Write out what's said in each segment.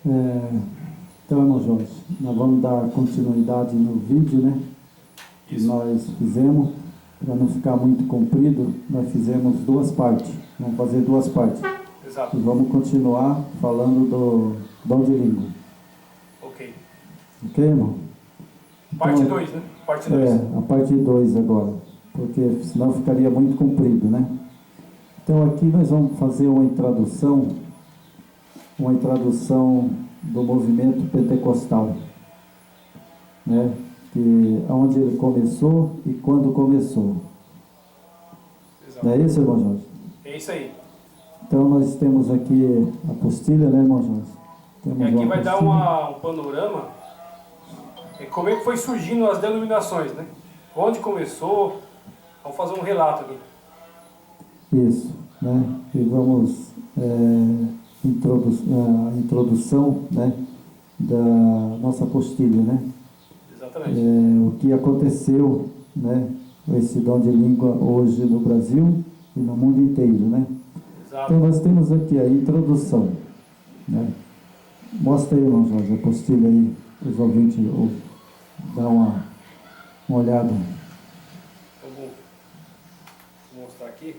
Então, irmão Jorge, nós vamos dar continuidade no vídeo, né? Que nós fizemos, para não ficar muito comprido, nós fizemos duas partes. Vamos fazer duas partes. Exato. E vamos continuar falando do dom de língua. Ok. Ok, irmão? Parte Então, 2, né? Parte 2. a parte 2 agora, porque senão ficaria muito comprido, né? Então aqui nós vamos fazer uma introdução do movimento pentecostal, né? Que onde ele começou e quando começou. Exato. Não é isso, irmão Jorge? É isso aí. Então nós temos aqui a apostila, né, irmão Jorge? Temos E aqui uma vai dar apostila. um panorama, como é que foi surgindo as denominações, né? Onde começou, vamos fazer um relato aqui. Isso, né? E vamos a introdução, né, da nossa apostila, né? Exatamente. O que aconteceu, né, com esse dom de língua hoje no Brasil e no mundo inteiro, né? Exato. Então nós temos aqui a introdução, né? Mostra aí, irmão Jorge, a apostila aí, para os ouvintes dar uma olhada. Então, vou mostrar aqui.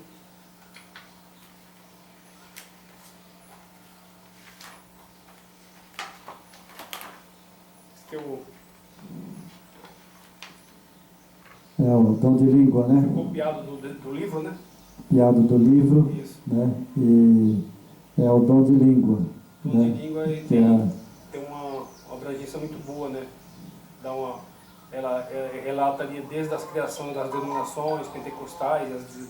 Esse aqui é O dom de língua, né? o copiado do livro, né? Piado do livro, Isso. né? E é o dom de língua. O né? dom de língua ele Que é tem uma abrangência muito boa, né? Ela relata ali desde as criações das denominações pentecostais, as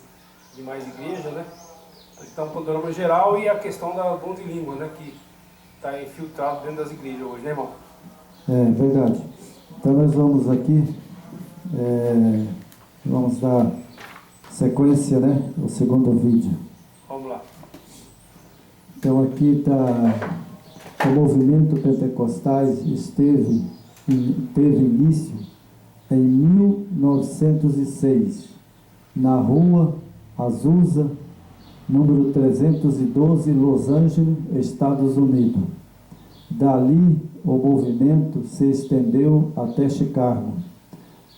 demais igrejas, né? Então, um panorama geral e a questão da dom de língua, né? Que está infiltrado dentro das igrejas hoje, né, irmão? verdade. Então nós vamos aqui, vamos dar sequência, né? O segundo vídeo. Vamos lá. Então aqui está o movimento pentecostais teve início em 1906 na rua Azusa, número 312, Los Angeles, Estados Unidos. Dali o movimento se estendeu até Chicago,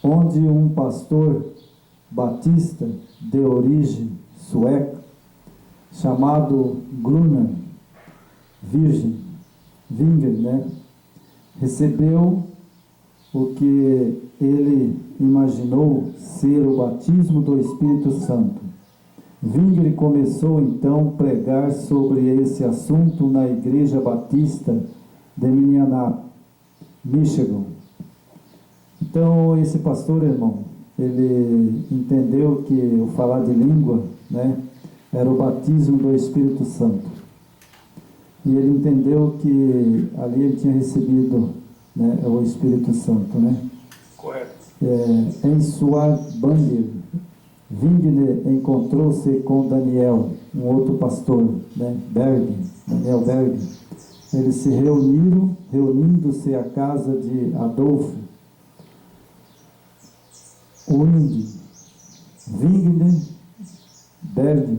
onde um pastor batista de origem sueca chamado Gunnar Vinger, né, recebeu o que ele imaginou ser o batismo do Espírito Santo. Vinger começou então a pregar sobre esse assunto na Igreja Batista de Minneapolis, Michigan. Então esse pastor, irmão, ele entendeu que o falar de língua, né, era o batismo do Espírito Santo. E ele entendeu que ali ele tinha recebido, né, o Espírito Santo, né? Correto. Em sua bandeira, Wigner encontrou-se com Daniel, um outro pastor, né, Daniel Berg. Eles se reunindo-se à casa de Adolfo Wigner Berg,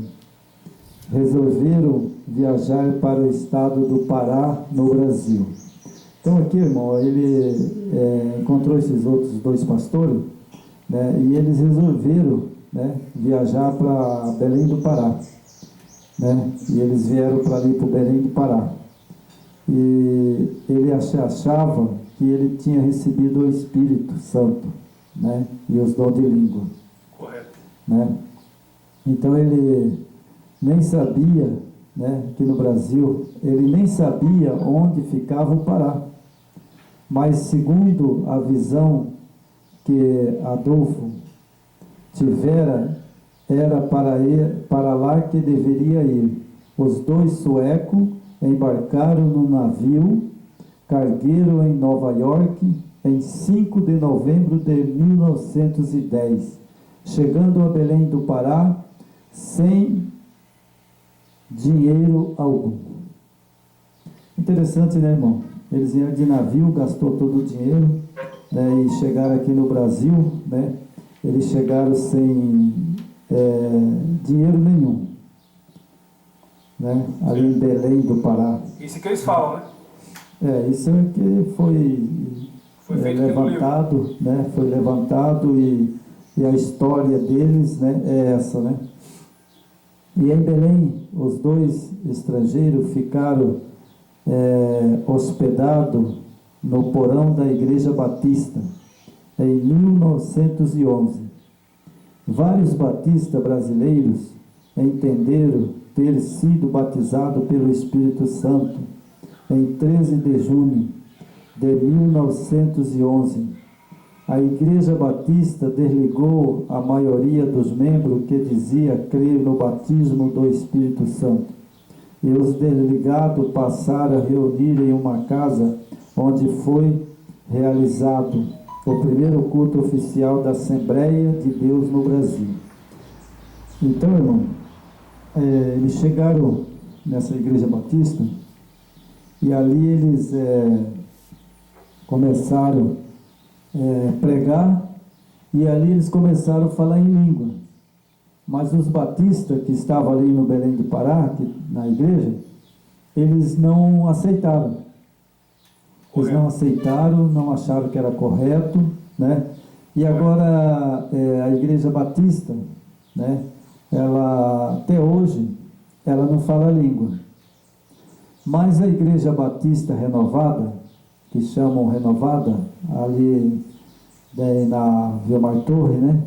resolveram viajar para o estado do Pará, no Brasil. Então aqui, irmão, ele encontrou esses outros dois pastores, né, e eles resolveram, né, viajar para Belém do Pará, né, e eles vieram para ali, para o Belém do Pará. E ele achava que ele tinha recebido o Espírito Santo, né, e os dons de língua. Correto. Né? Então ele nem sabia, né, que no Brasil, ele nem sabia onde ficava o Pará. Mas segundo a visão que Adolfo tivera, era para lá que deveria ir. Os dois suecos embarcaram no navio cargueiro em Nova York em 5 de novembro de 1910, chegando a Belém do Pará sem dinheiro algum. Interessante, né, irmão? Eles vieram de navio, gastou todo o dinheiro, né, e chegaram aqui no Brasil, né? Eles chegaram sem dinheiro nenhum, né? Ali em Belém do Pará. Isso que eles falam, né? Isso é que Foi feito pelo livro. levantado, né? Foi levantado e a história deles, né, é essa, né? E em Belém, os dois estrangeiros ficaram hospedados no porão da Igreja Batista em 1911. Vários batistas brasileiros entenderam ter sido batizados pelo Espírito Santo em 13 de junho de 1911. A Igreja Batista desligou a maioria dos membros que dizia crer no batismo do Espírito Santo. E os desligados passaram a reunir em uma casa onde foi realizado o primeiro culto oficial da Assembleia de Deus no Brasil. Então, irmão, eles chegaram nessa Igreja Batista e ali eles começaram pregar, e ali eles começaram a falar em língua. Mas os batistas que estavam ali no Belém do Pará, na igreja, eles não aceitaram. Eles não aceitaram, não acharam que era correto, né? E agora a Igreja Batista, né? Ela até hoje ela não fala língua. Mas a Igreja Batista Renovada, que chamam Renovada, ali na Vilmar Torre, né?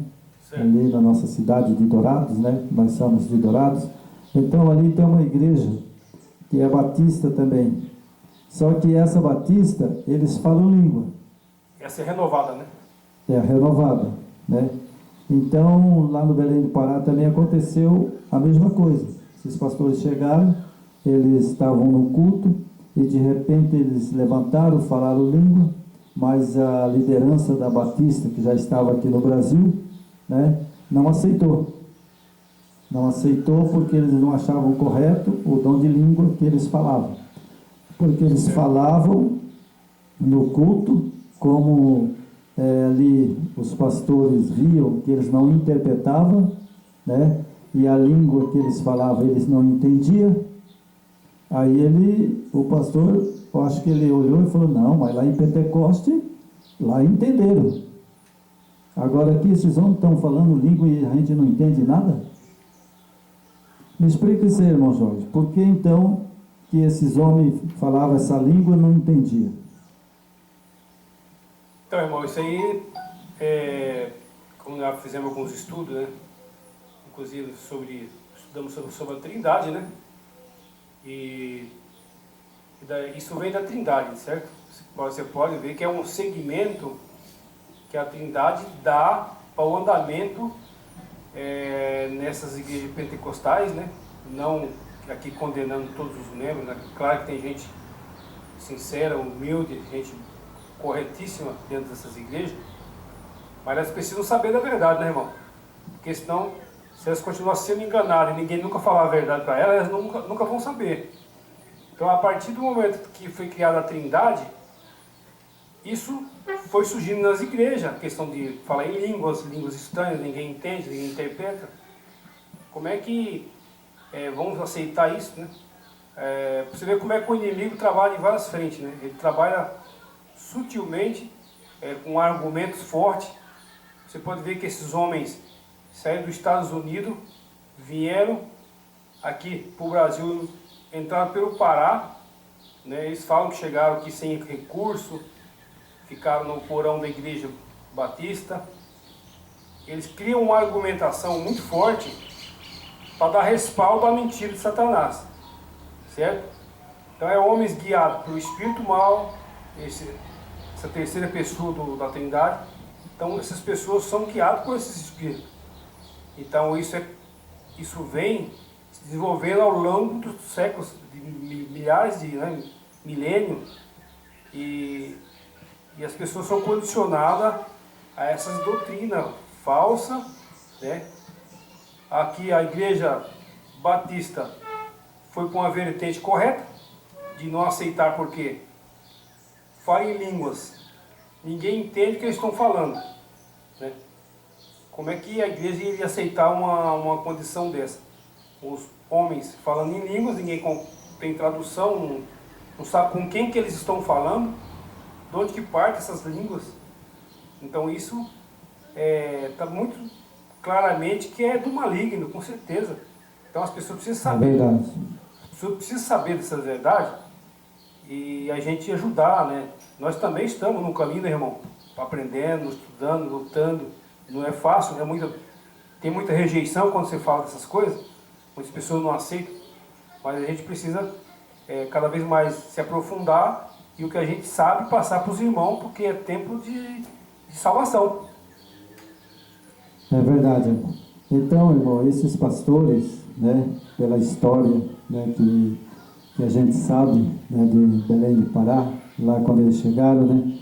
Certo. Ali na nossa cidade de Dourados, né? Nós somos de Dourados. Então ali tem uma igreja que é batista também. Só que essa batista, eles falam língua. Essa é renovada, né? É a renovada, né? Então, lá no Belém do Pará também aconteceu a mesma coisa. Esses pastores chegaram, eles estavam no culto e de repente eles levantaram, falaram língua, mas a liderança da Batista, que já estava aqui no Brasil, né, não aceitou. Não aceitou porque eles não achavam correto o dom de língua que eles falavam. Porque eles falavam no culto, como ali os pastores viam que eles não interpretavam, né? E a língua que eles falavam eles não entendiam. Aí o pastor, eu acho que ele olhou e falou, não, mas lá em Pentecoste, lá entenderam. Agora aqui esses homens estão falando língua e a gente não entende nada? Me explica isso aí, irmão Jorge. Por que então que esses homens falavam essa língua e não entendiam? Então, irmão, isso aí, como nós fizemos alguns estudos, né? Inclusive estudamos sobre a Trindade, né? Isso vem da Trindade, certo? Você pode ver que é um segmento que a Trindade dá para o andamento nessas igrejas pentecostais, né? Não aqui condenando todos os membros, né? Claro que tem gente sincera, humilde, gente corretíssima dentro dessas igrejas, mas elas precisam saber da verdade, né, irmão? Porque senão, se elas continuarem sendo enganadas e ninguém nunca falar a verdade para elas, elas nunca vão saber. Então, a partir do momento que foi criada a Trindade, isso foi surgindo nas igrejas, a questão de falar em línguas estranhas, ninguém entende, ninguém interpreta. Como é que vamos aceitar isso, né? Você vê como é que o inimigo trabalha em várias frentes, né? Ele trabalha sutilmente, com argumentos fortes. Você pode ver que esses homens saíram dos Estados Unidos, vieram aqui para o Brasil, entraram pelo Pará, né? Eles falam que chegaram aqui sem recurso, ficaram no porão da Igreja Batista. Eles criam uma argumentação muito forte para dar respaldo à mentira de Satanás, certo? Então homens guiados pelo espírito mal, essa terceira pessoa da Trindade. Então essas pessoas são guiadas por esses espíritos. Então isso vem se desenvolvendo ao longo dos séculos, de milhares de milênios, e as pessoas são condicionadas a essas doutrinas falsas, né? Aqui a Igreja Batista foi com a vertente correta de não aceitar, porque fala em línguas, ninguém entende o que eles estão falando, né? Como é que a igreja iria aceitar uma condição dessa? Os homens falando em línguas, ninguém tem tradução, não sabe com quem que eles estão falando, de onde que partem essas línguas. Então isso está muito claramente que é do maligno, com certeza. Então as pessoas precisam saber. É verdade. As pessoas precisam saber dessa verdade e a gente ajudar, né? Nós também estamos no caminho, né, irmão? Aprendendo, estudando, lutando. Não é fácil, né? Tem muita rejeição quando você fala dessas coisas. Muitas pessoas não aceitam. Mas a gente precisa cada vez mais se aprofundar e o que a gente sabe passar para os irmãos, porque é tempo de salvação. É verdade, irmão. Então, irmão, esses pastores, né, pela história, né, que a gente sabe, né, de Belém do Pará, lá quando eles chegaram, né,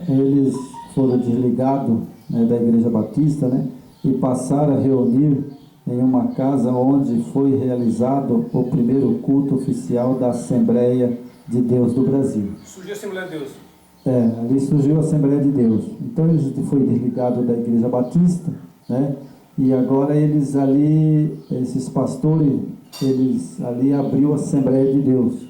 eles foram desligados, né, da Igreja Batista, né, e passaram a reunir em uma casa onde foi realizado o primeiro culto oficial da Assembleia de Deus do Brasil. Surgiu a Assembleia de Deus. Ali surgiu a Assembleia de Deus. Então eles foi desligado da Igreja Batista, né? E agora eles ali, esses pastores, eles ali abriu a Assembleia de Deus,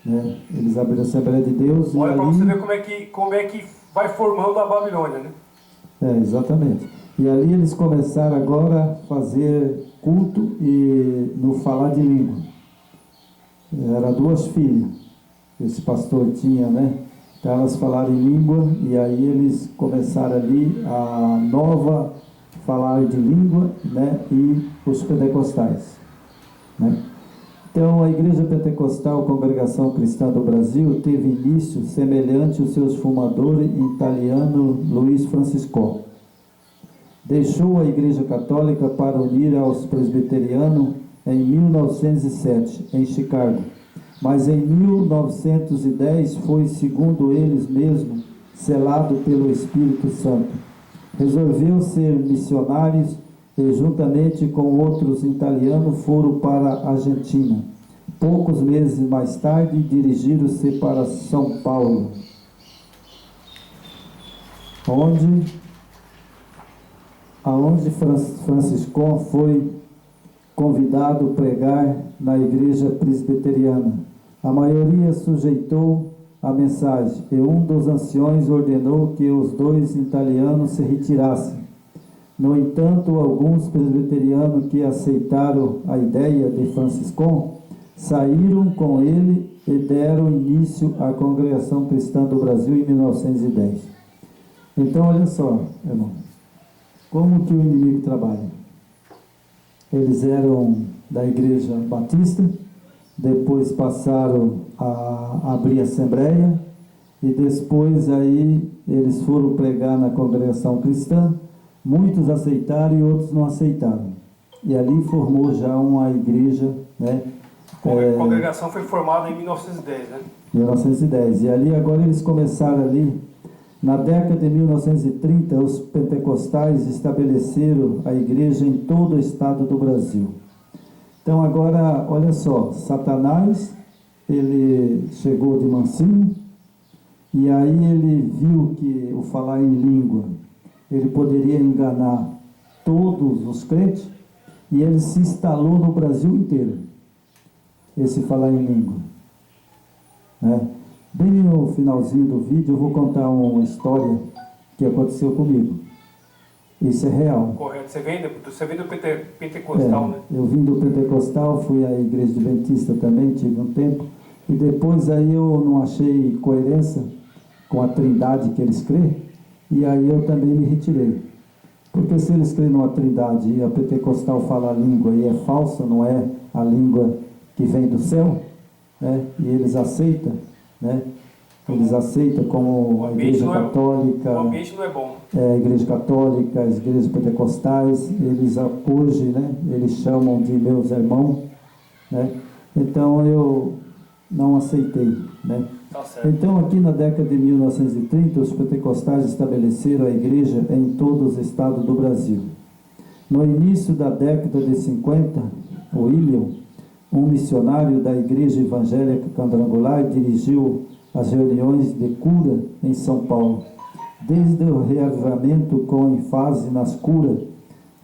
né? Eles abriram a Assembleia de Deus. Olha, e para ali... você ver como é que vai formando a Babilônia, né? Exatamente. E ali eles começaram agora a fazer culto e no falar de língua. Era 2 filhas que esse pastor tinha, né? Então elas falaram em língua e aí eles começaram ali a nova falar de língua, né? E os pentecostais, né? Então a Igreja Pentecostal Congregação Cristã do Brasil teve início semelhante aos seus fundadores italiano Luiz Francisco. Deixou a Igreja Católica para unir aos presbiterianos em 1907, em Chicago. Mas em 1910 foi, segundo eles mesmos, selado pelo Espírito Santo. Resolveu ser missionários e, juntamente com outros italianos, foram para a Argentina. Poucos meses mais tarde, dirigiram-se para São Paulo, aonde Francisco foi convidado a pregar na igreja presbiteriana. A maioria sujeitou a mensagem, e um dos anciões ordenou que os 2 italianos se retirassem. No entanto, alguns presbiterianos que aceitaram a ideia de Francisco saíram com ele e deram início à Congregação Cristã do Brasil em 1910. Então, olha só, irmão, como que o inimigo trabalha? Eles eram da Igreja Batista, depois passaram a abrir a Assembleia, e depois aí eles foram pregar na Congregação Cristã. Muitos aceitaram e outros não aceitaram. E ali formou já uma igreja, né? A congregação foi formada em 1910, né? 1910. E ali agora eles começaram ali. Na década de 1930, os pentecostais estabeleceram a igreja em todo o estado do Brasil. Então agora, olha só, Satanás, ele chegou de mansinho, e aí ele viu que o falar em língua, ele poderia enganar todos os crentes, e ele se instalou no Brasil inteiro, esse falar em língua, né? Bem no finalzinho do vídeo eu vou contar uma história que aconteceu comigo. Isso é real. Correto. Você vem do pentecostal, né? Eu vim do pentecostal, fui à igreja adventista também, tive um tempo. E depois aí eu não achei coerência com a trindade que eles crêem. E aí eu também me retirei. Porque se eles creem numa trindade e a pentecostal fala a língua e é falsa, não é a língua que vem do céu, né? E eles aceitam, né? Eles aceitam como a Igreja Católica, o ambiente não é bom. A Igreja Católica, as igrejas pentecostais, eles hoje, né, eles chamam de meus irmãos, né? Então eu não aceitei, né? Tá certo. Então aqui na década de 1930, os pentecostais estabeleceram a igreja em todos os estados do Brasil. No início da década de 50, o William, um missionário da Igreja Evangélica Quadrangular, dirigiu as reuniões de cura em São Paulo. Desde o reavivamento com ênfase nas curas,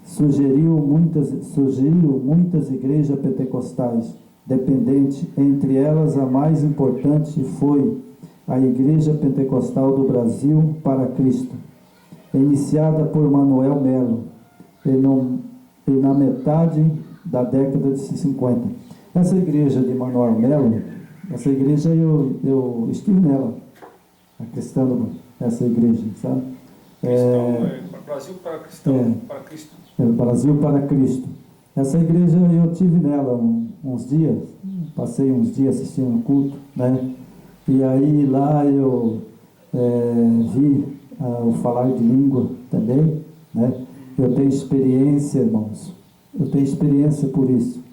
surgiram muitas igrejas pentecostais, dependente. Entre elas, a mais importante foi a Igreja Pentecostal do Brasil para Cristo, iniciada por Manuel Melo, e na metade da década de 50. Essa igreja de Manuel Melo, essa igreja eu estive nela, acreditando essa igreja, sabe? Brasil para Cristão, para Cristo. Brasil para Cristo. Essa igreja eu tive nela uns dias, passei uns dias assistindo o culto, né? E aí lá eu vi o falar de língua também, né? Eu tenho experiência, irmãos, eu tenho experiência por isso.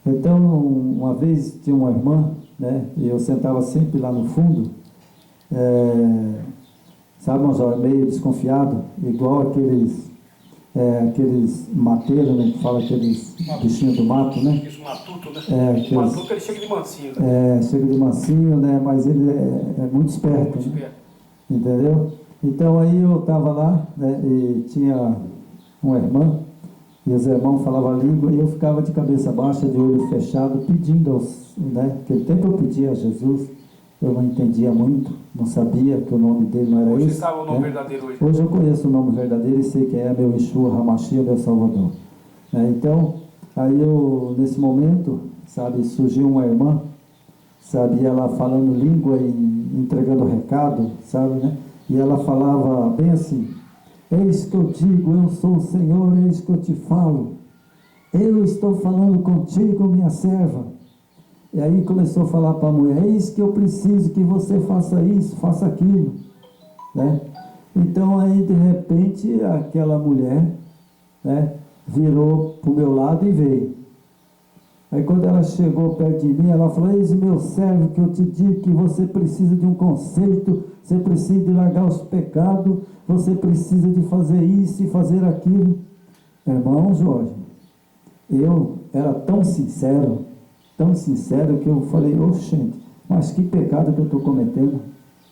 Então, uma vez tinha uma irmã, né? E eu sentava sempre lá no fundo, sabe, Major, meio desconfiado, igual aqueles mateiros, né, que fala aqueles bichinhos do mato, né? Isso, matuto, né? O matuto ele chega de mansinho, né? Chega de mansinho, né? Mas ele é muito esperto, Muito né? esperto. Entendeu? Então aí eu estava lá, né, e tinha uma irmã, e os irmãos falavam a língua, e eu ficava de cabeça baixa, de olho fechado, pedindo né? Naquele tempo eu pedia a Jesus, eu não entendia muito, não sabia que o nome dele não era Hoje esse. você sabe o nome verdadeiro hoje. Hoje eu conheço o nome verdadeiro e sei quem é meu Yeshua HaMashiach, meu Salvador. Então, aí eu, nesse momento, sabe, surgiu uma irmã, sabe, ela falando língua e entregando recado, sabe, né? E ela falava bem assim: eis que eu digo, eu sou o Senhor, eis que eu te falo. Eu estou falando contigo, minha serva. E aí começou a falar para a mulher: eis que eu preciso que você faça isso, faça aquilo, né? Então aí de repente aquela mulher, né, virou para o meu lado e veio. Aí quando ela chegou perto de mim, ela falou: eis meu servo, que eu te digo que você precisa de um conserto, você precisa de largar os pecados, você precisa de fazer isso e fazer aquilo. Irmão Jorge, eu era tão sincero, que eu falei: oxente, mas que pecado que eu estou cometendo,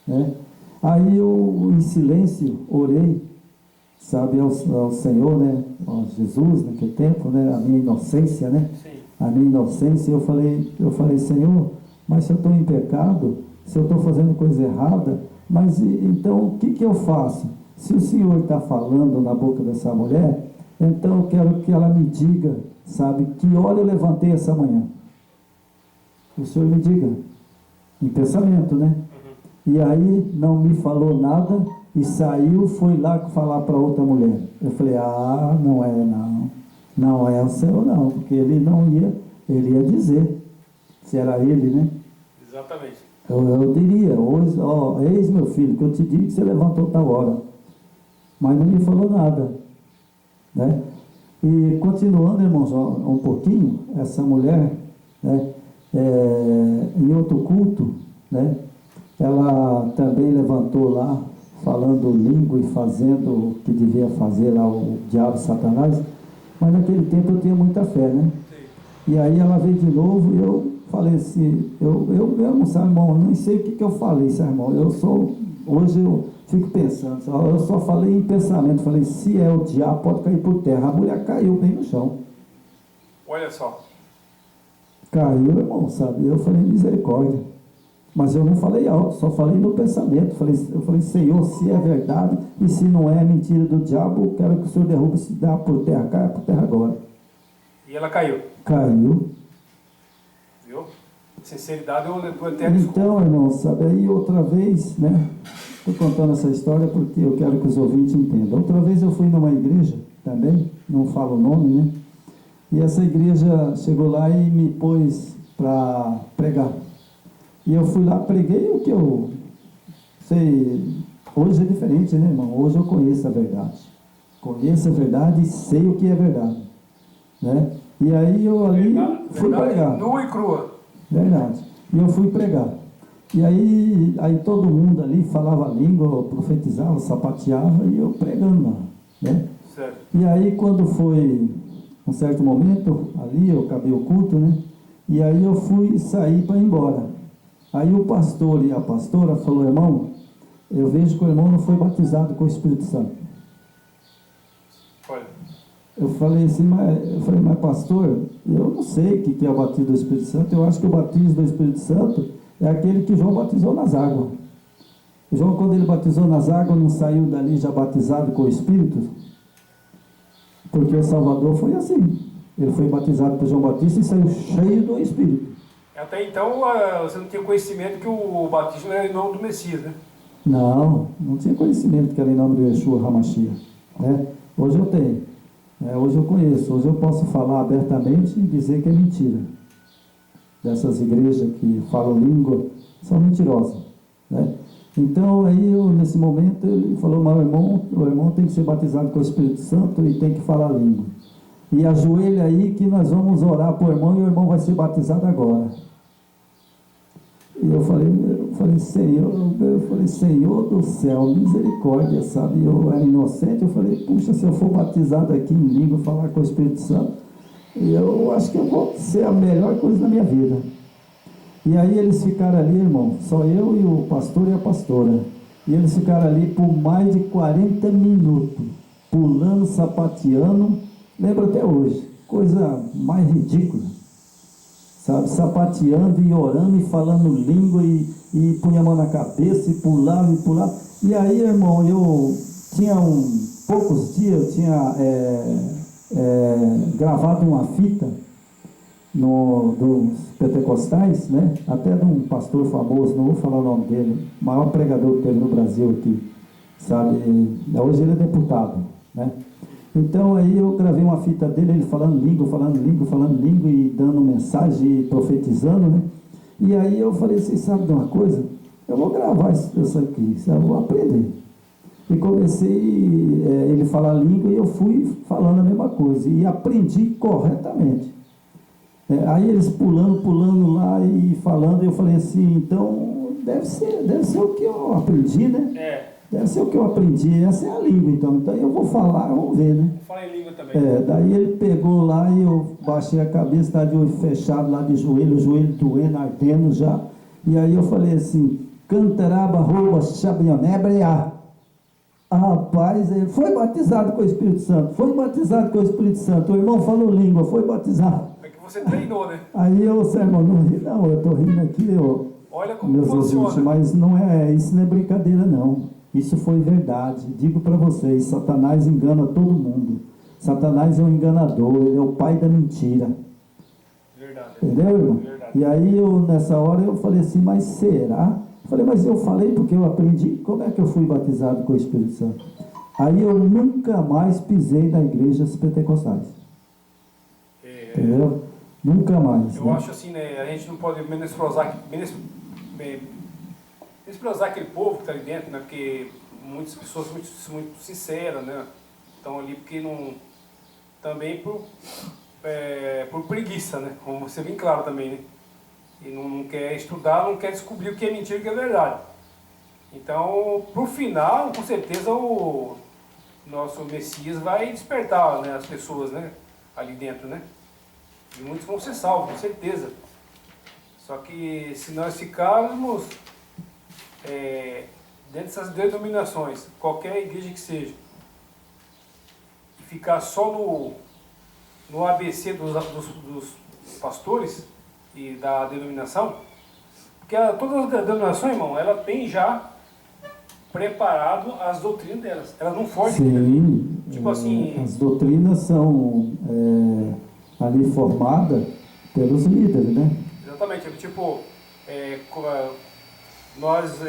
né? Aí eu, em silêncio, orei, sabe, ao Senhor, né, ao Jesus naquele tempo, né, a minha inocência, né? Sim. A minha inocência, eu falei: Senhor, mas se eu estou em pecado, se eu estou fazendo coisa errada, mas então o que eu faço? Se o Senhor está falando na boca dessa mulher, então eu quero que ela me diga, sabe, que hora eu levantei essa manhã. O Senhor me diga, em pensamento, né? E aí não me falou nada e saiu, foi lá falar para outra mulher. Eu falei: não é o Senhor não, porque ele ia dizer se era ele, né? Exatamente. Eu diria: hoje, eis meu filho, que eu te digo que você levantou tal hora, mas não me falou nada, né? E continuando, irmãos, um pouquinho, essa mulher, né, em outro culto, né, ela também levantou lá, falando língua e fazendo o que devia fazer lá o diabo Satanás, mas naquele tempo eu tinha muita fé, né? Sim. E aí ela veio de novo e eu falei assim, eu mesmo, sabe, irmão, nem sei o que eu falei, sabe, irmão, hoje eu fico pensando, eu só falei em pensamento, falei: se é o diabo, pode cair por terra. A mulher caiu bem no chão. Olha só. Caiu, irmão, sabe? Eu falei: misericórdia. Mas eu não falei alto, só falei no pensamento. Eu falei: Senhor, se é verdade e se não é mentira do diabo, eu quero que o Senhor derrube, se dá por terra, caia por terra agora. E ela caiu. Caiu. Viu? Sinceridade eu até desculpa. Então, irmão, sabe, aí outra vez, né? Estou contando essa história porque eu quero que os ouvintes entendam. Outra vez eu fui numa igreja também, não falo o nome, né? E essa igreja chegou lá e me pôs para pregar. E eu fui lá, preguei o que eu sei. Hoje é diferente, né, irmão? Hoje eu conheço a verdade. Conheço a verdade e sei o que é verdade, né? E aí eu ali fui pregar. Nua e crua. Verdade. E eu fui pregar. E aí todo mundo ali falava a língua, profetizava, sapateava, e eu pregando lá, né? Certo. E aí quando foi um certo momento, ali eu acabei o culto, né? E aí eu fui sair para ir embora. Aí o pastor e a pastora falou: irmão, eu vejo que o irmão não foi batizado com o Espírito Santo. Olha. Eu falei assim, mas pastor, eu não sei o que é o batismo do Espírito Santo. Eu acho que o batismo do Espírito Santo é aquele que João batizou nas águas. João, quando ele batizou nas águas, não saiu dali já batizado com o Espírito? Porque o Salvador foi assim. Ele foi batizado por João Batista e saiu cheio do Espírito. Até então, você não tinha conhecimento que o batismo era em nome do Messias, né? Não tinha conhecimento que era em nome de Yeshua HaMashiach, né? Hoje eu tenho, hoje eu conheço, hoje eu posso falar abertamente e dizer que é mentira. Dessas igrejas que falam língua, são mentirosas, né? Então aí nesse momento ele falou, mas o irmão tem que ser batizado com o Espírito Santo e tem que falar língua. E ajoelha aí que nós vamos orar para o irmão e o irmão vai ser batizado agora. E eu falei, Senhor do céu, misericórdia, sabe? Eu era inocente, eu falei, puxa, se eu for batizado aqui em língua, falar com o Espírito Santo, eu acho que eu vou ser a melhor coisa da minha vida. E aí eles ficaram ali, irmão, só eu e o pastor e a pastora. E eles ficaram ali por mais de 40 minutos, pulando, sapateando, lembro até hoje, coisa mais ridícula. Sabe, sapateando e orando e falando língua e punha a mão na cabeça e pulava. E aí, irmão, eu tinha poucos dias, eu tinha gravado uma fita dos pentecostais, né? Até de um pastor famoso, não vou falar o nome dele, o maior pregador que teve no Brasil aqui, sabe? Hoje ele é deputado, né? Então aí eu gravei uma fita dele, ele falando língua e dando mensagem e profetizando, né? E aí eu falei, vocês sabem de uma coisa? Eu vou gravar isso aqui, eu vou aprender. E comecei, ele falar língua e eu fui falando a mesma coisa. E aprendi corretamente. Aí eles pulando lá e falando, eu falei assim, então deve ser o que eu aprendi, né? Deve ser o que eu aprendi, essa é a língua, então eu vou falar, vamos ver, né? Vou falar em língua também. Daí ele pegou lá e eu baixei a cabeça, estava de olho fechado lá de joelho, o joelho doendo, ardendo já. E aí eu falei assim, cantaraba, rouba, chabionebrea. Rapaz, ele foi batizado com o Espírito Santo, o irmão falou língua, foi batizado. É que você treinou, né? Aí eu, irmão, não ri não, eu estou rindo aqui, olha como meus funciona. ouvintes, mas isso não é brincadeira não. Isso foi verdade. Digo para vocês, Satanás engana todo mundo. Satanás é um enganador, ele é o pai da mentira. Verdade. Entendeu, irmão? Verdade. E aí nessa hora eu falei assim, mas será? Eu falei, mas eu falei porque eu aprendi. Como é que eu fui batizado com o Espírito Santo? Aí eu nunca mais pisei na igreja pentecostais. Entendeu? Nunca mais. Eu acho assim, né? A gente não pode menosprezar aquele povo que está ali dentro, né? Porque muitas pessoas muito sinceras, né? Estão ali porque não... Também por preguiça, né? Como você bem claro também, né? E não quer estudar, não quer descobrir o que é mentira e o que é verdade. Então, pro final, com certeza o nosso Messias vai despertar, né, as pessoas, né? Ali dentro, né? E muitos vão ser salvos, com certeza. Só que se nós ficarmos dentro dessas denominações, qualquer igreja que seja, e ficar só no ABC dos pastores e da denominação, porque todas as denominações, irmão, ela tem já preparado as doutrinas delas, elas não fogem. Sim, tipo assim, as doutrinas são ali formadas pelos líderes, né? Exatamente, tipo, nós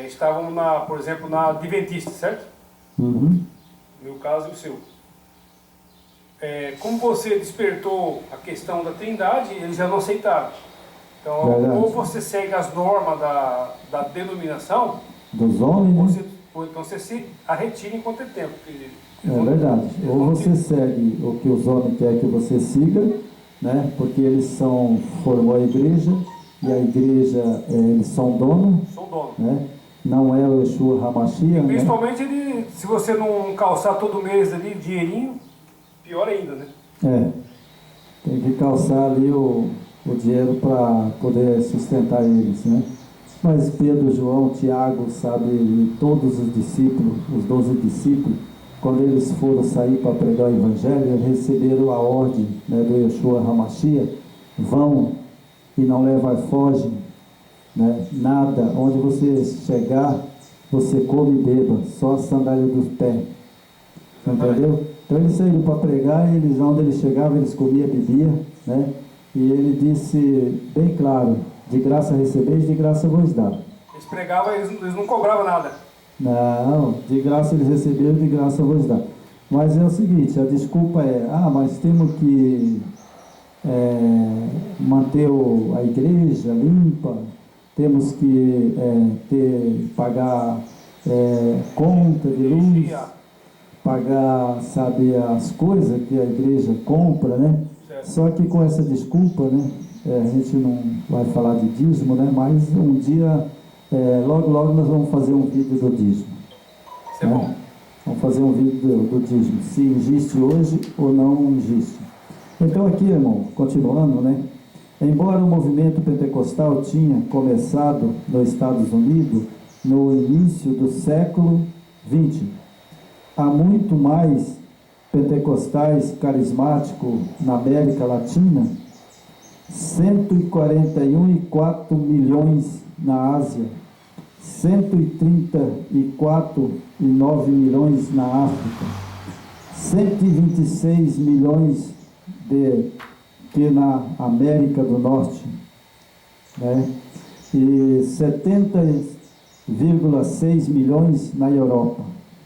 estávamos, por exemplo, na Adventista, certo? Uhum. No meu caso e o seu. Como você despertou a questão da Trindade, eles já não aceitaram. Então, Verdade. ou você segue as normas da denominação, Dos homens, né? ou então você se retira enquanto é tempo. É verdade. Ou você segue o que os homens querem que você siga, né? Porque eles formou a igreja, e a igreja, eles são dono. São dono. Né? Não é o Yeshua HaMashiach, principalmente, se você não calçar todo mês ali dinheirinho, pior ainda, né? Tem que calçar ali o dinheiro para poder sustentar eles, né? Mas Pedro, João, Tiago, sabe, e todos os discípulos, os 12 discípulos, quando eles foram sair para pregar o Evangelho, eles receberam a ordem, né, do Yeshua HaMashiach: vão e não leva foge, né, nada, onde você chegar, você come e beba, só a sandália dos pés. Entendeu? Então eles saíram para pregar, e eles, onde eles chegavam, eles comiam, bebiam, né? E ele disse bem claro: de graça recebeis, de graça vos dá. Eles pregavam, eles não cobravam nada. Não, de graça eles receberam, de graça vos dá. Mas é o seguinte, a desculpa é: mas temos que manter a igreja limpa, temos que pagar conta de luz, pagar, sabe, as coisas que a igreja compra, né? Certo. Só que com essa desculpa, né, a gente não vai falar de dízimo, né? Mas um dia, logo nós vamos fazer um vídeo do dízimo. Isso é bom. Vamos fazer um vídeo do dízimo, se existe hoje ou não existe. Então aqui, irmão, continuando, né? Embora o movimento pentecostal tinha começado nos Estados Unidos no início do século XX, há muito mais pentecostais carismáticos na América Latina, 141,4 milhões na Ásia, 134,9 milhões na África, 126 milhões que na América do Norte, né? E 70,6 milhões na Europa,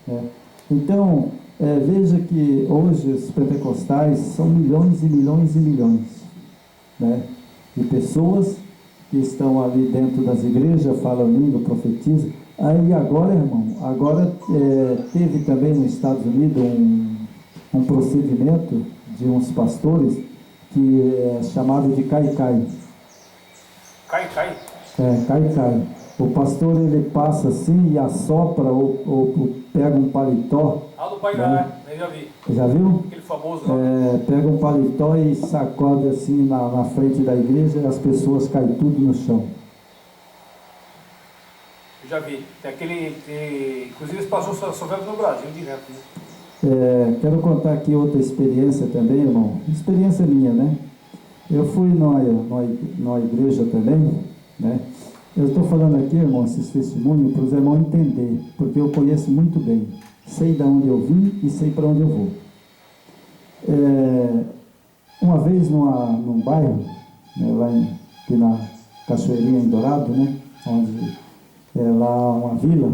né? Então, veja que hoje os pentecostais são milhões e milhões e milhões, né, de pessoas que estão ali dentro das igrejas, falam língua, profetizam. Aí agora, irmão, teve também nos Estados Unidos um procedimento de uns pastores que é chamado de cai-cai. Cai-cai? Cai-cai. O pastor, ele passa assim e assopra ou pega um paletó. Do Pairá, né? Eu já vi. Já viu? Aquele famoso lá. Pega um paletó e sacode assim na frente da igreja e as pessoas caem tudo no chão. Eu já vi. Tem aquele. Inclusive, esse pastor só veio no Brasil direto, né? Quero contar aqui outra experiência também, irmão. Experiência minha, né? Eu fui numa igreja também, né? Eu estou falando aqui, irmão, esses testemunhos para os irmãos entenderem, porque eu conheço muito bem. Sei de onde eu vim e sei para onde eu vou. Uma vez num bairro, né, aqui na Cachoeirinha, em Dourado, né, onde lá uma vila,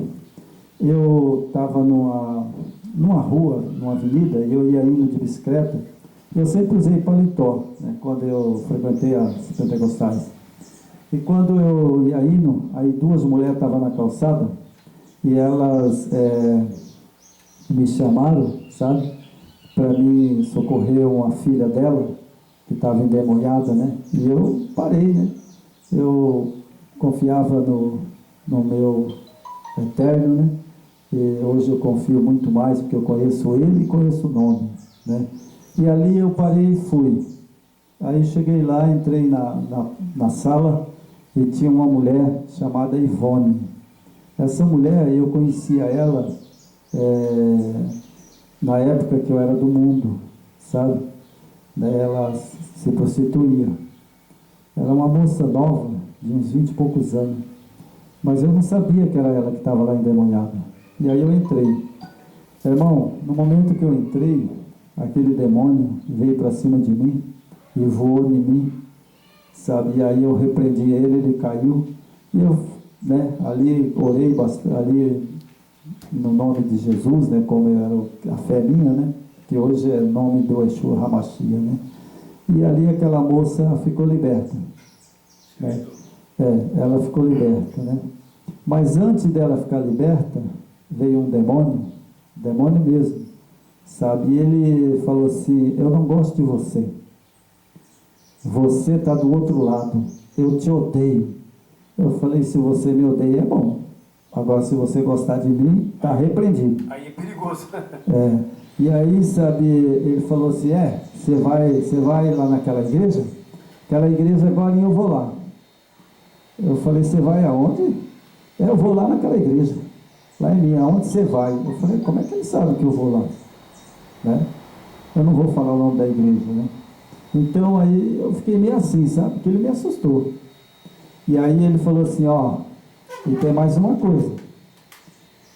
eu estava numa rua, numa avenida, e eu ia indo de bicicleta. Eu sempre usei paletó, né, quando eu frequentei as pentecostais. E quando eu ia indo, aí duas mulheres estavam na calçada, e elas me chamaram, sabe, para mim socorrer uma filha dela, que estava endemoniada, né? E eu parei, né? Eu confiava no meu Eterno, né? E hoje eu confio muito mais, porque eu conheço Ele e conheço o nome, né? E ali eu parei e fui. Aí cheguei lá, entrei na sala, e tinha uma mulher chamada Ivone. Essa mulher, eu conhecia ela na época que eu era do mundo, sabe? Ela se prostituía. Era uma moça nova, de uns 20 e poucos anos. Mas eu não sabia que era ela que estava lá endemoniada. E aí eu entrei. Irmão, no momento que eu entrei, aquele demônio veio para cima de mim e voou em mim, sabe? E aí eu repreendi ele caiu. E eu, né, ali orei bastante, ali no nome de Jesus, né, como era a fé minha, né, que hoje é nome do Yeshua HaMashiach, né? E ali aquela moça ficou liberta, né? Ela ficou liberta, né? Mas antes dela ficar liberta, veio um demônio mesmo, sabe? E ele falou assim: eu não gosto de você. Você está do outro lado. Eu te odeio. Eu falei: se você me odeia, é bom. Agora, se você gostar de mim, está repreendido. Aí é perigoso. E aí, sabe, ele falou assim: você vai lá naquela igreja? Aquela igreja agora eu vou lá. Eu falei: você vai aonde? Eu vou lá naquela igreja. lá em mim, aonde você vai? Eu falei, como é que ele sabe que eu vou lá? Né? Eu não vou falar o nome da igreja, né? Então aí eu fiquei meio assim, sabe? Porque ele me assustou. E aí ele falou assim, ó, e tem mais uma coisa,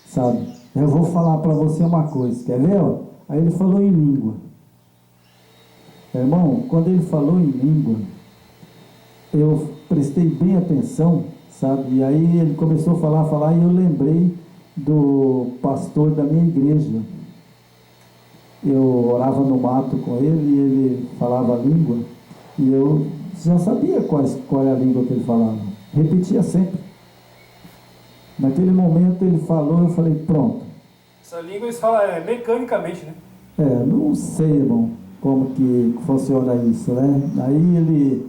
sabe? Eu vou falar para você uma coisa, quer ver? Ó? Aí ele falou em língua. Irmão, quando ele falou em língua, eu prestei bem atenção, sabe? E aí ele começou a falar, e eu lembrei do pastor da minha igreja. Eu orava no mato com ele e ele falava a língua, e eu já sabia qual é a língua que ele falava. Repetia sempre. Naquele momento ele falou, eu falei, pronto. Essa língua eles falam mecanicamente, né? Não sei, irmão, como que funciona isso, né? Aí ele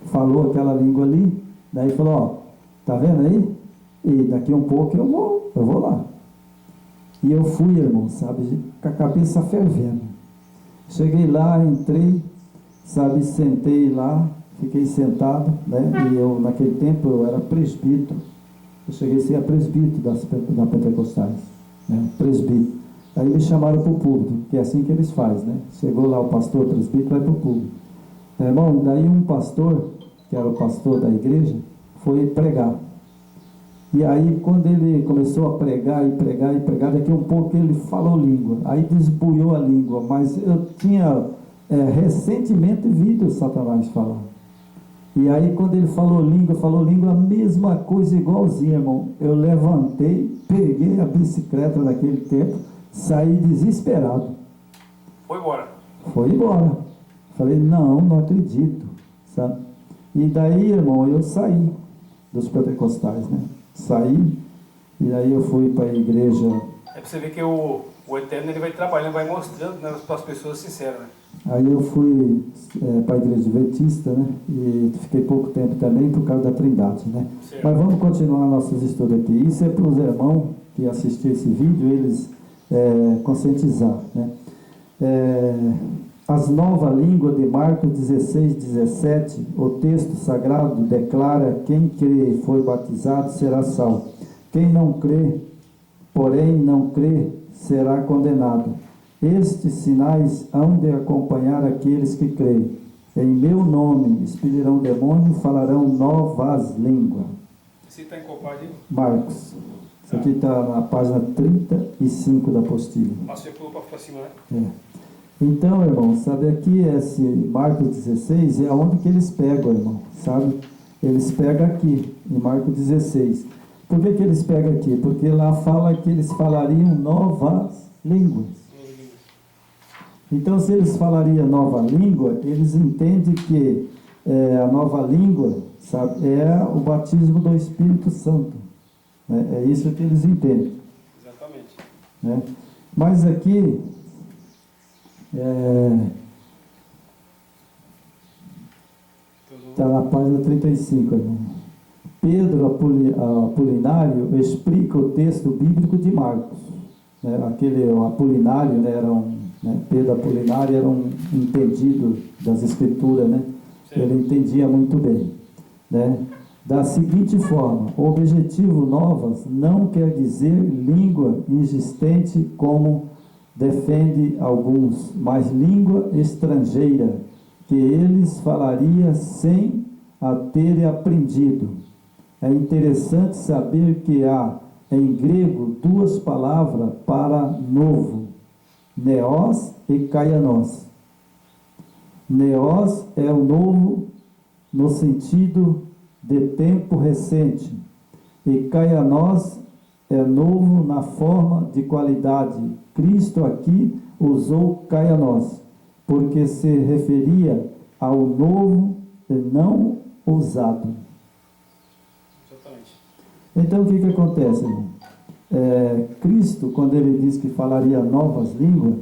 falou aquela língua ali, daí falou, ó, tá vendo aí? E daqui um pouco eu vou lá. E eu fui, irmão, sabe, com a cabeça fervendo. Cheguei lá, entrei, sabe, sentei lá, fiquei sentado, né? E eu, naquele tempo, eu era presbítero. Eu cheguei a ser presbítero da Pentecostais, né? Presbítero. Aí me chamaram para o púlpito, que é assim que eles fazem, né? Chegou lá o pastor, presbítero, vai para o púlpito. Irmão, daí um pastor, que era o pastor da igreja, foi pregar. E aí, quando ele começou a pregar, daqui um pouco ele falou língua. Aí desbuiou a língua, mas eu tinha recentemente visto Satanás falar. E aí, quando ele falou língua, a mesma coisa, igualzinha, irmão. Eu levantei, peguei a bicicleta naquele tempo, saí desesperado. Foi embora. Foi embora. Falei, não acredito, sabe? E daí, irmão, eu saí dos pentecostais, né? Saí, e aí eu fui para a igreja. É para você ver que o Eterno ele vai trabalhando, vai mostrando, né, para as pessoas sinceras, né? Aí eu fui para a igreja adventista, né? E fiquei pouco tempo também por causa da Trindade, né? Certo. Mas vamos continuar nossos estudos aqui. Isso é para os irmãos que assistiram esse vídeo, eles conscientizar, né? As novas línguas de Marcos 16, 17, o texto sagrado declara: quem crê e for batizado será salvo. Quem não crê, porém não crê, será condenado. Estes sinais hão de acompanhar aqueles que creem. Em meu nome expelirão demônio, falarão novas línguas. Esse está em qual página? Marcos. Isso aqui está na página 35 da apostila. Mas você pulou para cima, né? Então, irmão, sabe, aqui esse Marcos 16 é onde que eles pegam, irmão, sabe? Eles pegam aqui, em Marcos 16. Por que que eles pegam aqui? Porque lá fala que eles falariam novas línguas. Então, se eles falariam nova língua, eles entendem que a nova língua, sabe, é o batismo do Espírito Santo. Né? É isso que eles entendem. Exatamente. Né? Mas aqui, está na página 35, irmão. Pedro Apolinário explica o texto bíblico de Marcos. Né? O Apolinário, né, Pedro Apolinário era um entendido das Escrituras, né? Ele entendia muito bem, né? Da seguinte forma: o objetivo novas não quer dizer língua inexistente como defende alguns, mas língua estrangeira que eles falariam sem a terem aprendido. É interessante saber que há em grego duas palavras para novo: neos e kaianos. Neos é o novo no sentido de tempo recente, e kaianos é novo na forma de qualidade. Cristo aqui usou kaianos, porque se referia ao novo e não usado. Exatamente. Então o que acontece, irmão? Cristo, quando ele diz que falaria novas línguas,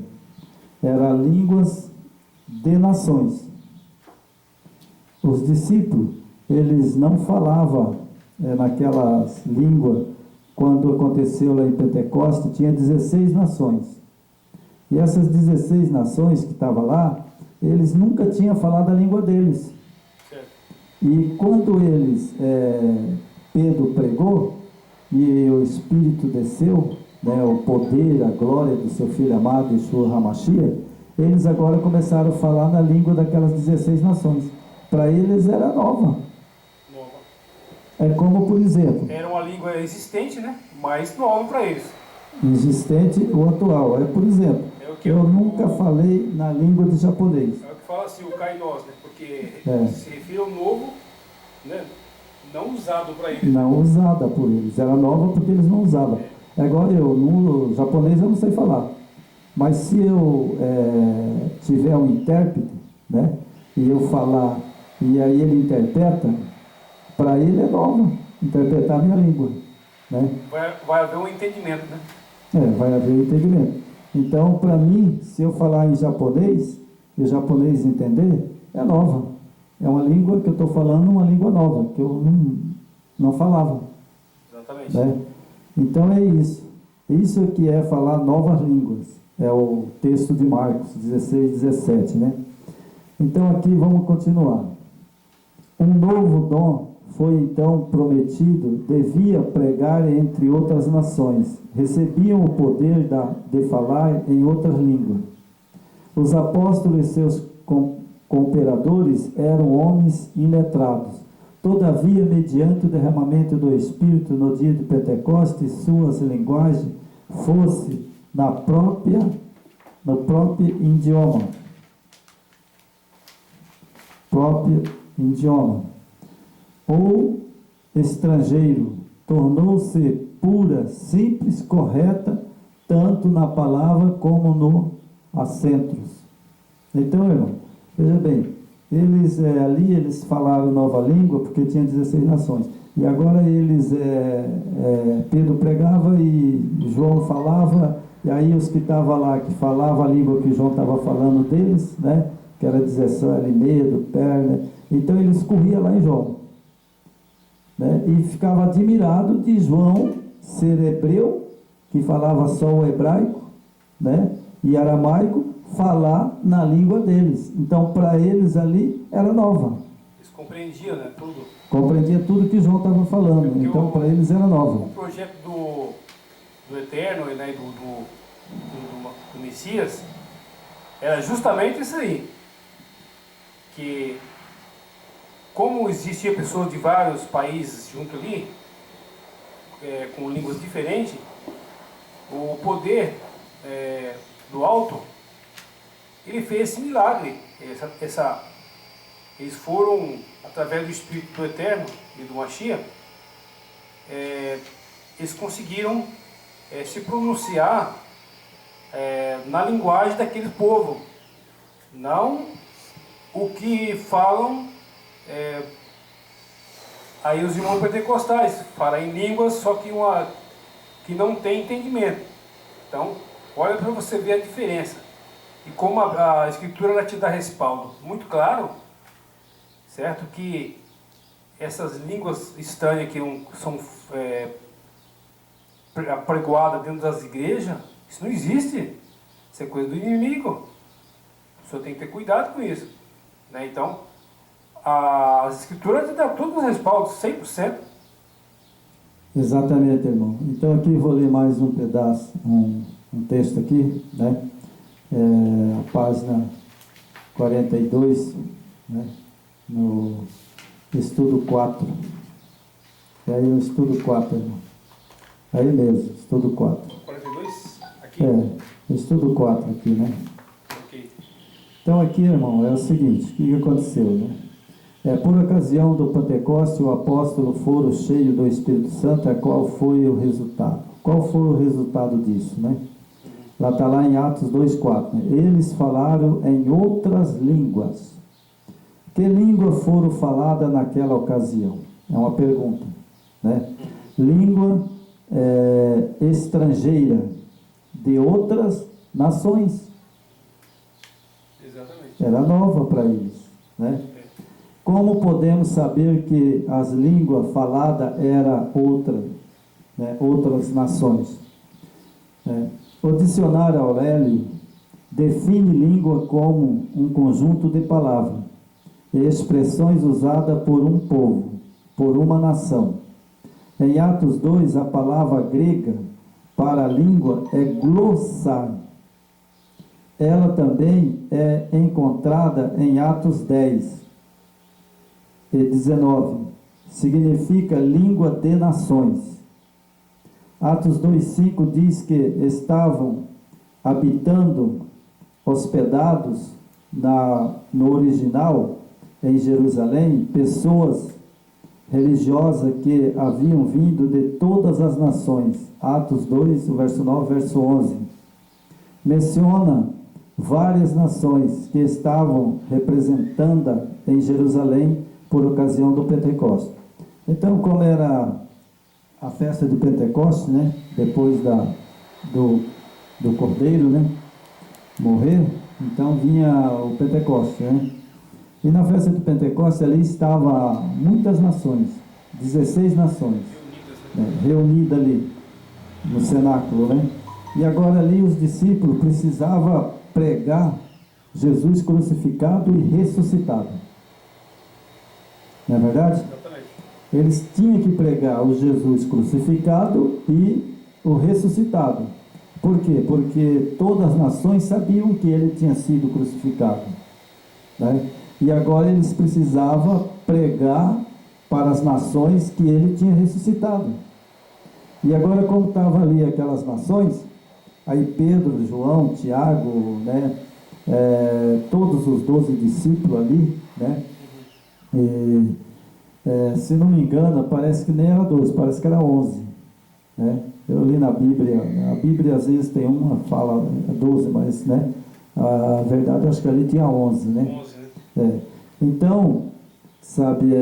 eram línguas de nações. Os discípulos, eles não falavam naquelas línguas. Quando aconteceu lá em Pentecostes, tinha 16 nações. E essas 16 nações que estavam lá, eles nunca tinham falado a língua deles. Certo. E quando Pedro pregou, e o Espírito desceu, né, o poder, a glória do seu Filho amado, Yeshua HaMashiach, eles agora começaram a falar na língua daquelas 16 nações. Para eles era nova. Nova. É como, por exemplo... Era uma língua existente, né? Mas nova para eles. Existente, o atual. Por exemplo, eu nunca falei na língua de japonês. É o que fala assim, o Kainos, né? Porque se refere ao novo, né? Não usado para eles. Não usada por eles. Era nova porque eles não usavam. Agora no japonês eu não sei falar. Mas se eu tiver um intérprete, né? E eu falar, e aí ele interpreta, para ele é nova interpretar a minha língua, né? Vai haver um entendimento, né? Vai haver um entendimento. Então, para mim, se eu falar em japonês, e o japonês entender, é nova. É uma língua que eu estou falando, uma língua nova, que eu não falava. Exatamente. Né? Então é isso. Isso que é falar novas línguas. É o texto de Marcos 16, 17, né? Então aqui vamos continuar. Um novo dom foi então prometido, devia pregar entre outras nações. Recebiam o poder de falar em outras línguas. Os apóstolos e seus cooperadores eram homens iletrados. Todavia, mediante o derramamento do Espírito no dia de Pentecostes, suas linguagens fosse no próprio idioma. Ou estrangeiro, tornou-se pura, simples, correta, tanto na palavra como no acentos. Então, irmão, veja bem, eles falaram nova língua porque tinha 16 nações. E agora Pedro pregava e João falava, e aí os que estavam lá, que falavam a língua que João estava falando deles, né? Que era 17, medo, perna. Então eles corriam lá em João, né? E ficava admirado de João ser hebreu, que falava só o hebraico, né? E aramaico, falar na língua deles. Então para eles ali era nova. Eles compreendiam, né? Tudo. Compreendia tudo que João estava falando. Porque então para eles era nova. O projeto do Eterno, né? do Messias era justamente isso aí. Que como existiam pessoas de vários países junto ali, com línguas diferentes, o poder do alto, ele fez esse milagre. Eles foram, através do Espírito do Eterno e do Mashiach, eles conseguiram se pronunciar na linguagem daquele povo, não o que falam aí os irmãos pentecostais, falam em línguas, só que não tem entendimento. Então, olha para você ver a diferença. E como a Escritura ela te dá respaldo muito claro, certo? Que essas línguas estranhas que são apregoadas dentro das igrejas, isso não existe. Isso é coisa do inimigo. O senhor tem que ter cuidado com isso, né? Então, as Escrituras te dão todos os respaldos, 100%. Exatamente, irmão. Então aqui vou ler mais um pedaço, um texto aqui, né? A página 42, né? No estudo 4. E aí o estudo 4, irmão. Aí mesmo, estudo 4. 42? Aqui? Estudo 4 aqui, né? Ok. Então aqui, irmão, é o seguinte, o que aconteceu, né? Por ocasião do Pentecoste, o apóstolo foram cheios do Espírito Santo, qual foi o resultado? Qual foi o resultado disso, né? Lá está lá em Atos 2,4, né? Eles falaram em outras línguas. Que língua foram faladas naquela ocasião? É uma pergunta, né? Língua estrangeira de outras nações. Exatamente. Era nova para eles, né? Como podemos saber que as línguas faladas eram outras nações? O dicionário Aurélio define língua como um conjunto de palavras e expressões usadas por um povo, por uma nação, Em Atos 2, a palavra grega para a língua é glossar. Ela também é encontrada em Atos 10 e 19. Significa língua de nações. Atos 2,5 diz que estavam habitando, hospedados no original, em Jerusalém, pessoas religiosas que haviam vindo de todas as nações. Atos 2, verso 9, verso 11. Menciona várias nações que estavam representando em Jerusalém por ocasião do Pentecostes. Então, como era a festa de Pentecostes, né? Depois do Cordeiro, né? Morrer, então vinha o Pentecostes, né? E na festa do Pentecostes ali estavam muitas nações, 16 nações, reunidas ali no cenáculo, né? E agora ali os discípulos precisavam pregar Jesus crucificado e ressuscitado. Não é verdade? Exatamente. Eles tinham que pregar o Jesus crucificado e o ressuscitado. Por quê? Porque todas as nações sabiam que ele tinha sido crucificado, né? E agora eles precisavam pregar para as nações que ele tinha ressuscitado. E agora, como estavam ali aquelas nações, aí Pedro, João, Tiago, né, todos os 12 discípulos ali, né, se não me engano, parece que nem era 12, parece que era 11, né? Eu li na Bíblia, a Bíblia às vezes tem uma, fala 12, mas, né, a verdade acho que ali tinha 11, né? 11, né? Então, sabe,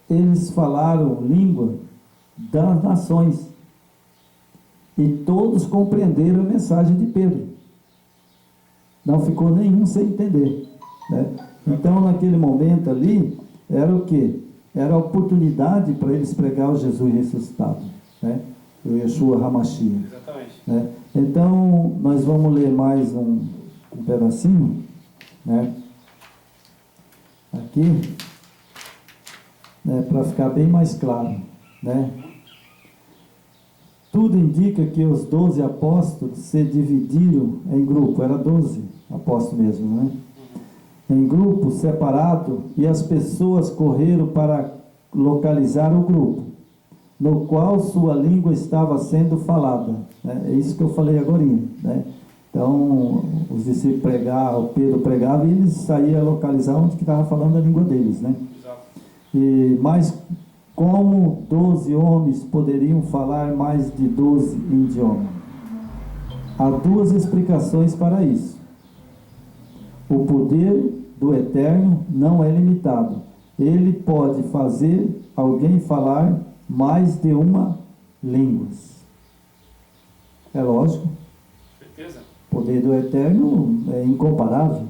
eles falaram língua das nações e todos compreenderam a mensagem de Pedro. Não ficou nenhum sem entender, né? Então, naquele momento ali, era o quê? Era a oportunidade para eles pregar o Jesus ressuscitado, né? O Yeshua HaMashiach. Exatamente. Né? Então, nós vamos ler mais um pedacinho, né? Aqui, né, para ficar bem mais claro, né? Tudo indica que os 12 apóstolos se dividiram em grupo, era 12 apóstolos mesmo, né? Em grupo separado, e as pessoas correram para localizar o grupo, no qual sua língua estava sendo falada, né? É isso que eu falei agora, né? Então, os discípulos pregavam, Pedro pregava e eles saíam a localizar onde que estava falando a língua deles, né? Exato. Mas como 12 homens poderiam falar mais de 12 idiomas? Há duas explicações para isso. O poder do Eterno não é limitado. Ele pode fazer alguém falar mais de uma língua. É lógico. Certeza. O poder do Eterno é incomparável.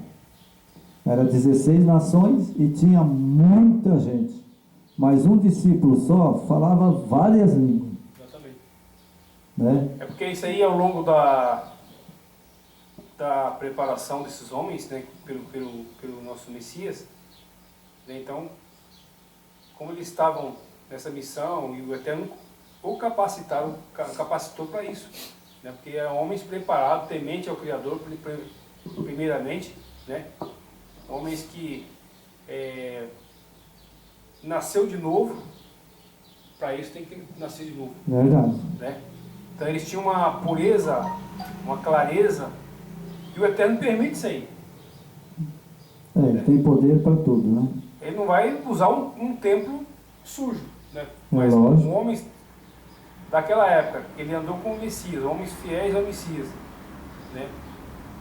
Era 16 nações e tinha muita gente. Mas um discípulo só falava várias línguas. Exatamente. Né? É porque isso aí, ao longo da preparação desses homens, né, pelo nosso Messias, né, então, como eles estavam nessa missão e o Eterno o capacitou para isso, né, porque eram homens preparados, temente ao Criador, primeiramente, né, homens que nasceu de novo. Para isso tem que nascer de novo. Verdade. Né? Então eles tinham uma pureza, uma clareza, e o Eterno permite isso aí. Ele tem poder para tudo, né? Ele não vai usar um templo sujo, né? Mas lógico. homens daquela época, ele andou com o Messias, homens fiéis ao Messias, né?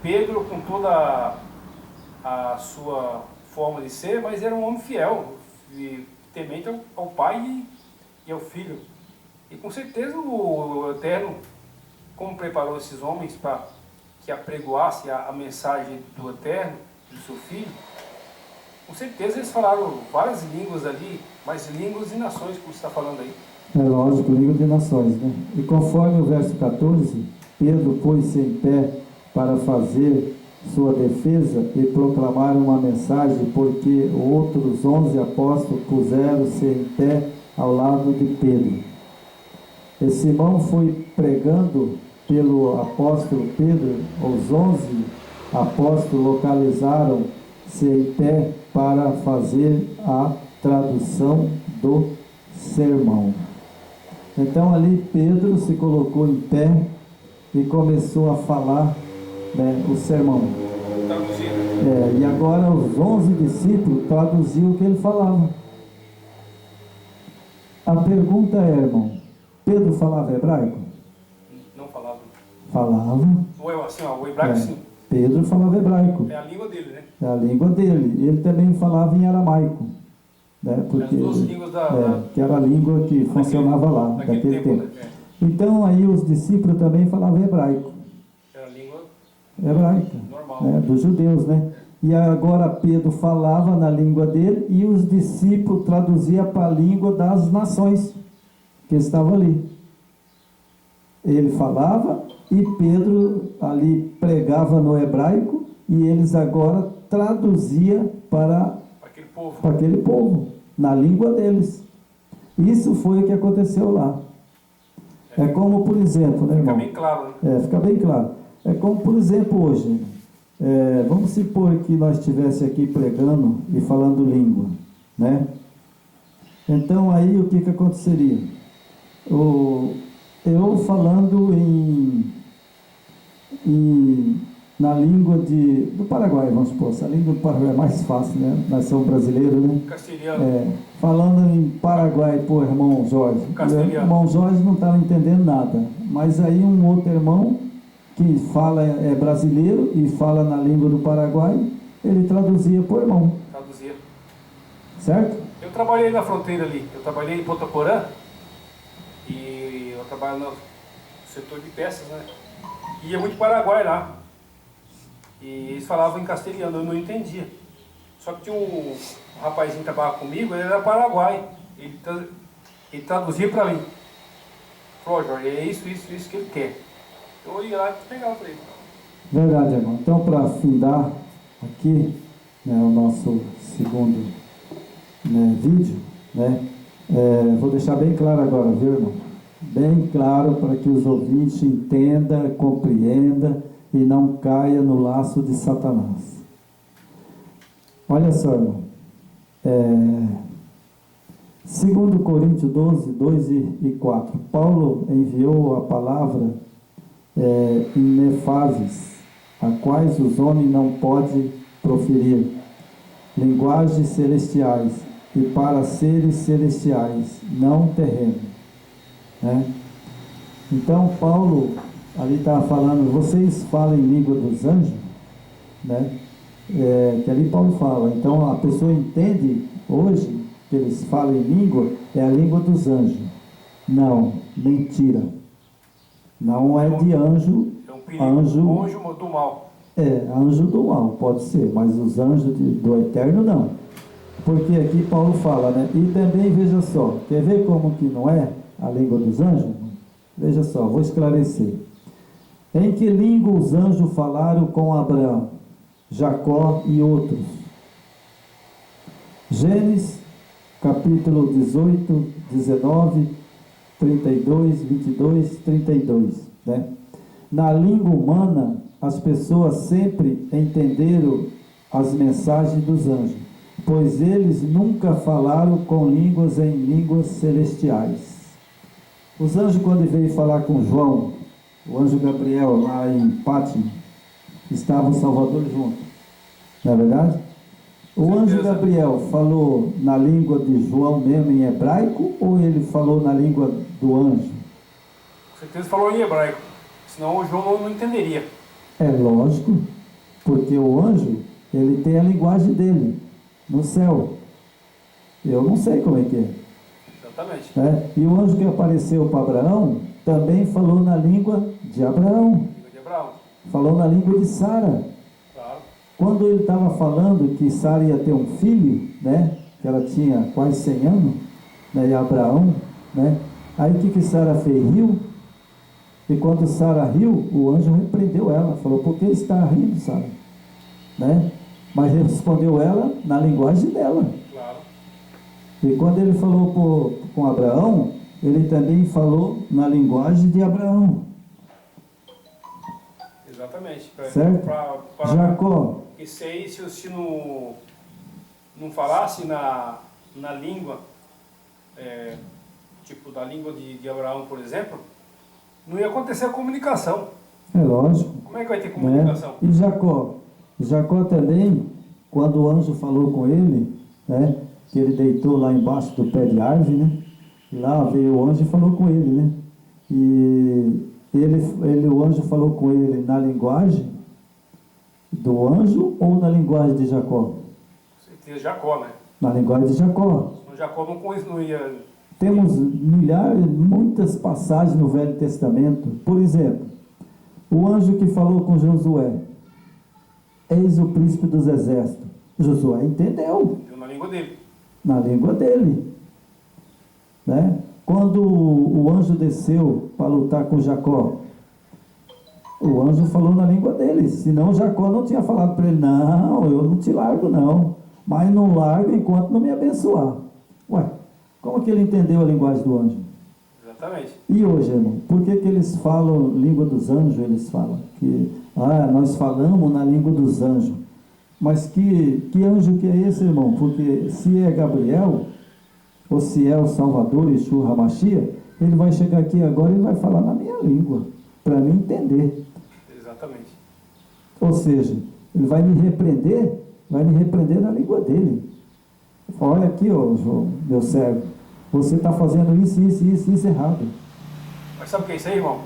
Pedro, com toda a sua forma de ser, mas era um homem fiel, e temente ao Pai e ao Filho. E com certeza o Eterno, como preparou esses homens para que apregoasse a mensagem do Eterno, do seu Filho, com certeza eles falaram várias línguas ali, mas línguas e nações, como você está falando aí. É lógico, língua de nações, né? E conforme o verso 14, Pedro pôs-se em pé para fazer sua defesa e proclamar uma mensagem, porque outros 11 apóstolos puseram-se em pé ao lado de Pedro. E Simão foi pregando pelo apóstolo Pedro. Os 11 apóstolos localizaram-se em pé para fazer a tradução do sermão. Então ali Pedro se colocou em pé e começou a falar, né, o sermão. E agora os 11 discípulos traduziam o que ele falava. A pergunta é, irmão, Pedro falava hebraico? Não falava. Falava. O hebraico sim. Pedro falava hebraico. É a língua dele, né? É a língua dele. Ele também falava em aramaico, né? Porque, as duas línguas que era a língua que funcionava lá, daquele tempo. Né? Então aí os discípulos também falavam hebraico. Era a língua hebraica, normal, né? Dos judeus, né? E agora Pedro falava na língua dele e os discípulos traduziam para a língua das nações que estavam ali. Ele falava e Pedro ali pregava no hebraico e eles agora traduziam para aquele povo, na língua deles. Isso foi o que aconteceu lá. É como, por exemplo, né, irmão? Fica bem claro, né? Fica bem claro. É como, por exemplo, hoje, vamos supor que nós estivéssemos aqui pregando e falando língua, né? Então aí o que aconteceria? Eu falando na língua do Paraguai, vamos supor, a língua do Paraguai é mais fácil, né? Nós somos brasileiros, né? Castelhano. Falando em Paraguai, pô, irmão Jorge. O irmão Jorge não estava entendendo nada, mas aí um outro irmão que fala, é brasileiro e fala na língua do Paraguai, ele traduzia por irmão. Traduzia. Certo? Eu trabalhei na fronteira ali, eu trabalhei em Ponta Porã e eu trabalho no setor de peças, né? E ia muito Paraguai lá. E eles falavam em castelhano, eu não entendia. Só que tinha um rapazinho que trabalhava comigo, ele era Paraguai. Ele traduzia para mim. Falou, Jorge, é isso que ele quer. Eu ia lá e pegava para ele. Verdade, irmão. Então, para findar aqui, né, o nosso segundo, né, vídeo, né, vou deixar bem claro agora, viu, irmão? Bem claro para que os ouvintes entendam, compreendam e não caia no laço de Satanás. Olha só, irmão. 2 Coríntios 12, 2 e 4. Paulo enviou a palavra inefaves, a quais os homens não podem proferir, linguagens celestiais, e para seres celestiais, não terrenos. Né? Então, Paulo ali estava falando, vocês falam em língua dos anjos, né? Que ali Paulo fala. Então, a pessoa entende hoje que eles falam em língua, é a língua dos anjos. Não, mentira. Não é de anjo. É um perigo. Anjo do mal. Anjo do mal, pode ser, mas os anjos do eterno não. Porque aqui Paulo fala, né? E também, veja só, quer ver como que não é a língua dos anjos? Veja só, vou esclarecer. Em que língua os anjos falaram com Abraão, Jacó e outros? Gênesis, capítulo 18, 19, 32, 22, 32. Né? Na língua humana, as pessoas sempre entenderam as mensagens dos anjos, pois eles nunca falaram com línguas em línguas celestiais. Os anjos, quando veio falar com João, o anjo Gabriel, lá em Pátima, estava o Salvador junto. Não é verdade? O anjo Gabriel falou na língua de João mesmo, em hebraico, ou ele falou na língua do anjo? Com certeza falou em hebraico, senão o João não entenderia. É lógico, porque o anjo, ele tem a linguagem dele, no céu. Eu não sei como é que é. Exatamente. E o anjo que apareceu para Abraão também falou na língua de Abraão. Língua de Abraão. Falou na língua de Sara. Claro. Quando ele estava falando que Sara ia ter um filho, né? Que ela tinha quase 100 anos, né? E Abraão, né? Aí o que Sara fez? Riu. E quando Sara riu, o anjo repreendeu ela. Falou, por que está rindo, Sara? Né? Mas respondeu ela na linguagem dela. Claro. E quando ele falou com Abraão, ele também falou na linguagem de Abraão. Exatamente. Certo? Jacó. E se não falasse na língua, tipo da língua de Abraão, por exemplo, não ia acontecer a comunicação. É lógico. Como é que vai ter comunicação? E Jacó? Jacó também, quando o anjo falou com ele, né, que ele deitou lá embaixo do pé de árvore, né? Lá veio o anjo e falou com ele, né? E o anjo falou com ele na linguagem do anjo ou na linguagem de Jacó? Certeza, Jacó, né? Na linguagem de Jacó. O Jacó não ia... Temos muitas passagens no Velho Testamento. Por exemplo, o anjo que falou com Josué: eis o príncipe dos exércitos. Josué entendeu. Viu na língua dele. Na língua dele. Né? Quando o anjo desceu para lutar com Jacó, o anjo falou na língua dele. Senão Jacó não tinha falado para ele: não, eu não te largo não, mas não largo enquanto não me abençoar. Ué, como que ele entendeu a linguagem do anjo? Exatamente. E hoje, irmão, por que eles falam língua dos anjos? Eles falam que nós falamos na língua dos anjos. Mas que anjo que é esse, irmão? Porque se é Gabriel, ou se é o Salvador, Yeshua HaMashiach, ele vai chegar aqui agora e vai falar na minha língua, para mim entender. Exatamente. Ou seja, ele vai me repreender na língua dele. Olha aqui, ó, João, meu servo, você está fazendo isso errado. Mas sabe o que é isso aí, irmão?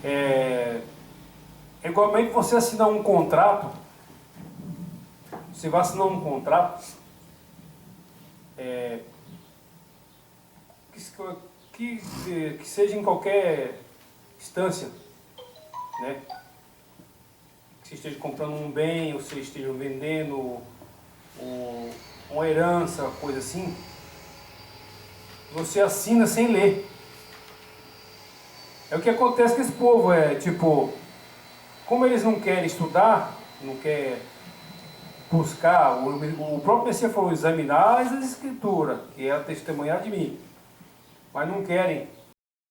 É igualmente você assinar um contrato. Você vai assinar um contrato que seja em qualquer instância, né? Que você esteja comprando um bem, ou você esteja vendendo uma herança, coisa assim. Você assina sem ler. É o que acontece com esse povo, tipo, como eles não querem estudar, não querem buscar, o próprio Messias falou: examinar as escrituras, que é testemunhar de mim, mas não querem